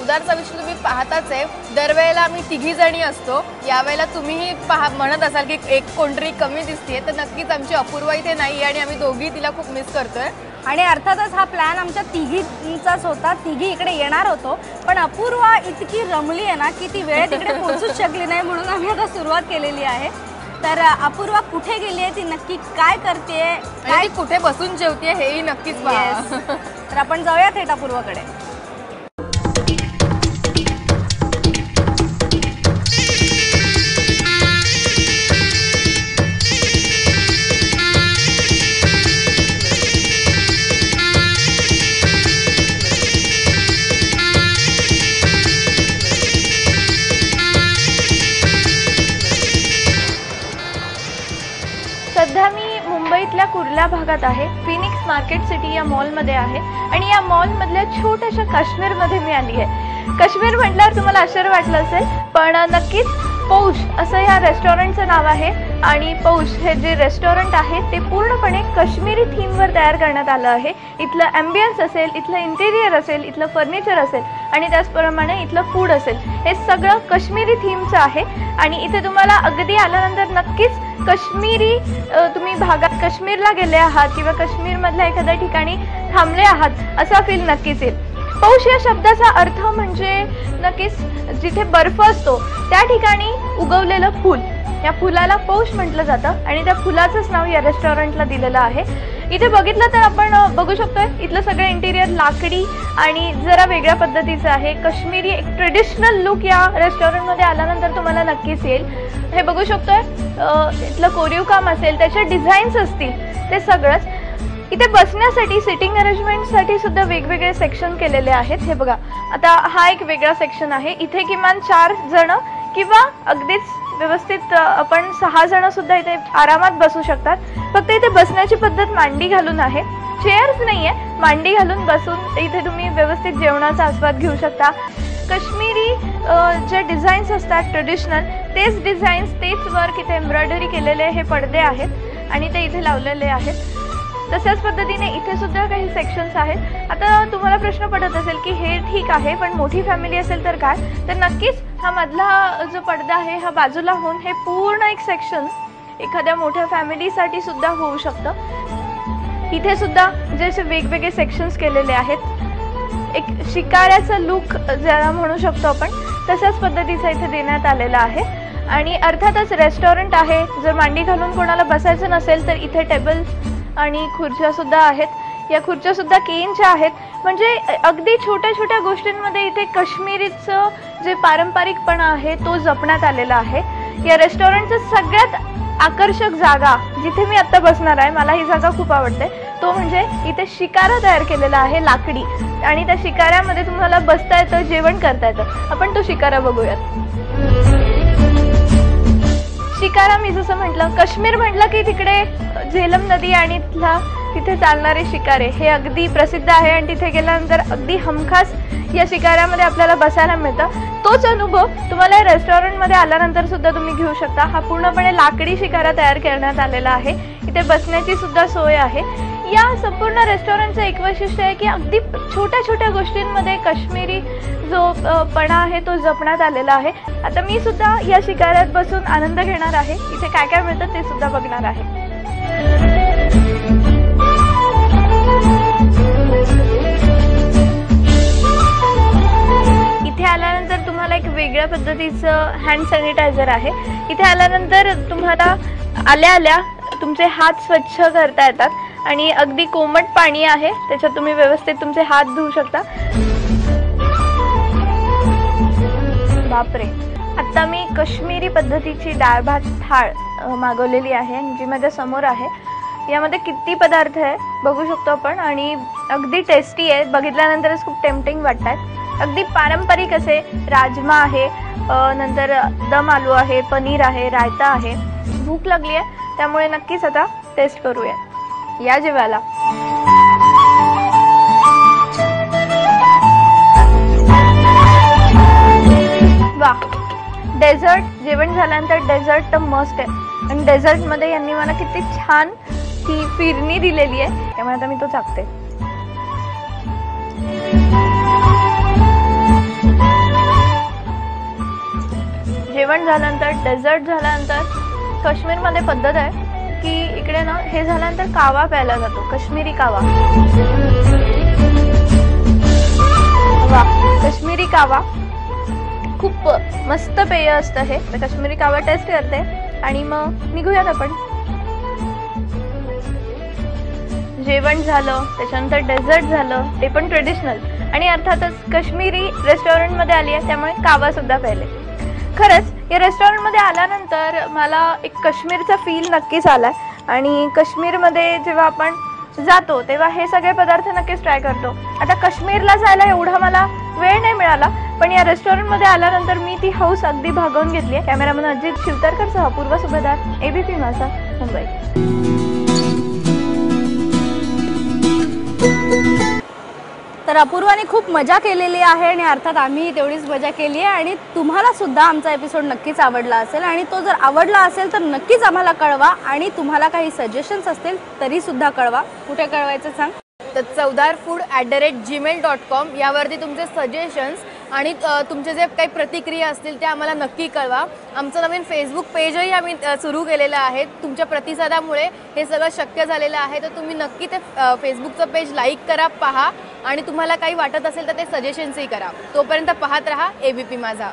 चवदार चविष्ट तुम्ही पाहताच आहे, दरवेळेला आम्ही तिघी जणी असतो, यावेळेला तुम्हीही म्हणत असाल की एक कोणतरी कमी दिसते, तर नक्कीच आमची अपूर्वा इथे नाही आणि आम्ही दोघी तिला खूप मिस करतोय। आणि अर्थातच हा प्लॅन आमच्या तिघींचाच होता, तिघी इकडे येणार होतो, पण अपूर्वा इतकी रमली आहे ना की ती वेळेत इकडे पोहोचूच शकली नाही, म्हणून आम्ही आता सुरुवात केलेली आहे। तर अपूर्वा कुठे गेली आहे, ती नक्की काय करते, काय कुठे बसून जेवते हेही नक्कीच पहा। तर आपण जाऊया थेट अपूर्वाकडे। सध्या मी मुंबईतल्या कुर्ला भागात आहे, फिनिक्स मार्केट सिटी या मॉलमध्ये आहे आणि या मॉलमधल्या छोट्याशा काश्मीरमध्ये मी आली आहे। काश्मीर म्हटल्यावर तुम्हाला आश्चर्य वाटलं असेल, पण नक्कीच पौश असं या रेस्टॉरंटचं नाव आहे आणि पौश हे जे रेस्टॉरंट आहे ते पूर्णपणे काश्मीरी थीमवर तयार करण्यात आलं आहे। इथलं ॲम्बियन्स असेल, इथलं इंटेरियर असेल, इथलं फर्निचर असेल आणि त्याचप्रमाणे इथलं फूड असेल, हे सगळं काश्मीरी थीमचं आहे आणि इथे तुम्हाला अगदी आल्यानंतर नक्कीच काश्मीरी तुम्ही भागात काश्मीरला गेले आहात किंवा काश्मीरमधल्या एखाद्या ठिकाणी थांबले आहात असा फील नक्कीच येईल। पौश या शब्दाचा अर्थ म्हणजे नक्कीच जिथे बर्फ असतो त्या ठिकाणी उगवलेलं फूल, या फुलाला पौश म्हटलं जातं आणि त्या फुलाचंच नाव या रेस्टॉरंटला दिलेलं आहे। इथे बघितलं तर आपण बघू शकतोय इथलं सगळं इंटेरियर लाकडी आणि जरा वेगळ्या पद्धतीचं आहे। काश्मीरी एक ट्रेडिशनल लुक या रेस्टॉरंटमध्ये आल्यानंतर तुम्हाला नक्कीच येईल। हे बघू शकतोय इथलं कोरीव काम असेल, त्याच्या डिझाईन्स असतील, ते सगळंच। इथे बसण्यासाठी सिटिंग अरेंजमेंटसाठी सुद्धा वेगवेगळे सेक्शन केलेले आहेत। हे बघा, आता हा एक वेगळा सेक्शन आहे, इथे किमान 4 जण किंवा अगदीच व्यवस्थित आपण 6 जण सुद्धा इथे आरामात बसू शकतात। फक्त इथे बसण्याची पद्धत मांडी घालून आहे, चेअर्स नाहीये, मांडी घालून बसून इथे तुम्ही व्यवस्थित जेवणाचा आस्वाद घेऊ शकता। काश्मीरी जे डिझाईन्स असतात ट्रेडिशनल, तेच डिझाईन्स, तेच वर्क, इथे एम्ब्रॉयडरी केलेले हे पडदे आहेत आणि ते इथे लावलेले आहेत। तशाच पद्धतीने इथे सुद्धा काही सेक्शन्स आहेत। आता तुम्हाला प्रश्न पडत असेल की हे ठीक आहे, पण मोठी फॅमिली असेल तर काय? तर नक्कीच हा मधला जो पडदा आहे हा बाजूला होऊन हे पूर्ण एक सेक्शन एखाद्या मोठ्या फॅमिलीसाठी सुद्धा होऊ शकतं। इथे सुद्धा जे असे वेगवेगळे सेक्शन्स केलेले आहेत, एक शिकाऱ्याचं लुक ज्याला म्हणू शकतो आपण, तशाच पद्धतीचं इथे देण्यात आलेलं आहे। आणि अर्थातच रेस्टॉरंट आहे, जर मांडी घालून कोणाला बसायचं नसेल तर इथे टेबल आणि खुर्च्या सुद्धा आहेत। या खुर्च्या सुद्धा केनच्या आहेत, म्हणजे अगदी छोट्या छोट्या गोष्टींमध्ये इथे काश्मीरीचं जे पारंपरिकपणा आहे तो जपण्यात आलेला आहे। या रेस्टॉरंटचं सगळ्यात आकर्षक जागा जिथे मी आता बसणार आहे, मला ही जागा खूप आवडते, तो म्हणजे इथे शिकारा तयार केलेला आहे लाकडी, आणि त्या शिकाऱ्यामध्ये तुम्हाला बसता येतं, जेवण करता येतं। आपण तो शिकारा बघूयात। शिकारा मी जसं म्हटलं, काश्मीर म्हटलं की तिकडे झेलम नदी आणि तिथे चालणारे शिकारे हे अगदी प्रसिद्ध आहे आणि तिथे गेल्यानंतर अगदी हमखास या शिकाऱ्यामध्ये आपल्याला बसायला मिळतं। तोच अनुभव तुम्हाला या रेस्टॉरंटमध्ये आल्यानंतर सुद्धा तुम्ही घेऊ शकता। हा पूर्णपणे लाकडी शिकारा तयार करण्यात आलेला आहे, इथे बसण्याची सुद्धा सोय आहे। या संपूर्ण रेस्टॉरंटचं एक वैशिष्ट्य आहे की अगदी छोट्या छोट्या गोष्टींमध्ये काश्मीरी जो पणा आहे तो जपण्यात आलेला आहे। आता मी सुद्धा या शिकाऱ्यात बसून आनंद घेणार आहे, इथे काय काय मिळतं ते सुद्धा बघणार आहे। इथे आल्यानंतर तुम्हाला एक वेगळ्या पद्धतीचं हँड सॅनिटायझर आहे। इथे आल्यानंतर तुम्हाला आल्या आल्या तुमचे हात स्वच्छ करता येतात आणि अगदी कोमट पाणी आहे, त्याच्यात तुम्ही व्यवस्थित तुमचे हात धुवू शकता। बापरे, आता मी काश्मीरी पद्धतीची डाळ भात थाळ मागवलेली आहे जी माझ्या समोर आहे। यामध्ये किती पदार्थ आहे बघू शकतो आपण आणि अगदी टेस्टी आहे, बघितल्यानंतरच खूप टेम्पटिंग वाटतात। अगदी पारंपरिक असे राजमा आहे, नंतर दम आलू आहे, पनीर आहे, रायता आहे। भूक लागली आहे त्यामुळे नक्कीच आता टेस्ट करूया, या जेवायला। वा, डेझर्ट जेवण झाल्यानंतर डेझर्ट तर मस्त आहे आणि डेझर्टमध्ये यांनी मला किती छान ही फिरणी दिलेली आहे, त्यामुळे आता मी तो चाखते। जेवण झाल्यानंतर, डेझर्ट झाल्यानंतर काश्मीरमध्ये पद्धत आहे की इकडे ना हे झाल्यानंतर कावा प्यायला जातो, काश्मीरी कावा. वा, काश्मीरी कावा खूप मस्त पेय असतं हे. तर काश्मीरी कावा टेस्ट करते आणि मग निघूयात आपण. जेवण झालं, त्याच्यानंतर डेझर्ट झालं, ते पण ट्रेडिशनल, आणि अर्थातच काश्मीरी रेस्टॉरंटमध्ये आली आहे त्यामुळे कावा सुद्धा प्यायले. खरंच या रेस्टॉरंटमध्ये आल्यानंतर मला एक काश्मीरचा फील नक्कीच आला, आणि काश्मीरमध्ये जेव्हा आपण जातो तेव्हा हे सगळे पदार्थ नक्कीच ट्राय करतो. आता काश्मीरला जायला एवढा मला वेळ नाही मिळाला, पण या रेस्टॉरंटमध्ये आल्यानंतर मी ती हौस अगदी भागवून घेतली आहे. कॅमेरामन अजित शिवतरकरसह अपूर्वा सुभेदार, ABP माझा, मुंबई. तर अपूर्वाने खूप मजा केलेली आहे आणि अर्थात आम्ही तेवढीच मजा केली आहे, आणि तुम्हाला सुद्धा आमचा एपिसोड नक्कीच आवडला असेल, आणि तो जर आवडला असेल तर नक्कीच आम्हाला कळवा, आणि तुम्हाला काही सजेशन्स असतील तरी सुद्धा कळवा. कुठे कळवायचं सांग? तर chowdarfood@gmail.com यावरती तुमचे सजेशन्स आणि तुमचे जे काही प्रतिक्रिया असतील त्या आम्हाला नक्की कळवा. आमचं नवीन फेसबुक पेजही आम्ही सुरू केलेलं आहे. तुमच्या प्रतिसादामुळे हे सगळं शक्य झालेलं आहे. तर तुम्ही नक्की ते फेसबुकचं पेज लाईक करा, पहा, आणि तुम्हाला काही वाटत असेल तर ते सजेशन्सही करा. तोपर्यंत पाहत रहा ABP माझा.